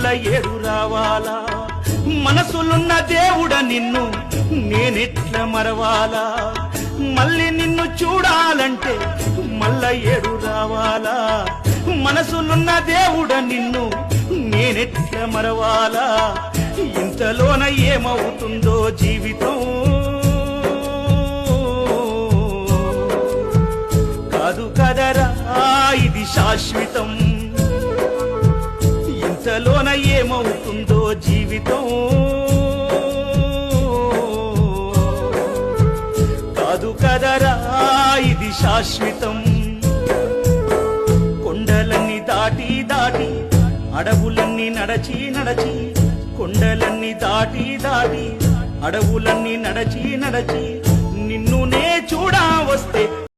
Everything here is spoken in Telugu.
మళ్ళా ఏడు రావాలా? మనసులున్న దేవుడ నిన్ను నేనెట్ల మరవాలా? మళ్ళీ నిన్ను చూడాలంటే మళ్ళా ఏడు రావాలా? మనసులున్న దేవుడ నిన్ను నేనెట్ల మరవాలా? ఇంతలోన ఏమవుతుందో జీవితం కాదు కదరా ఇది శాశ్వతం. ఇంతలోన ఏమవుతుందో జీవితం కాదు కదరా ఇది శాశ్వతం. కొండలన్నీ దాటి దాటి అడవులన్నీ నడచి నడచి, కొండలన్నీ దాటి దాటి అడవులన్నీ నడచి నడచి నిన్ను నే చూడా వస్తే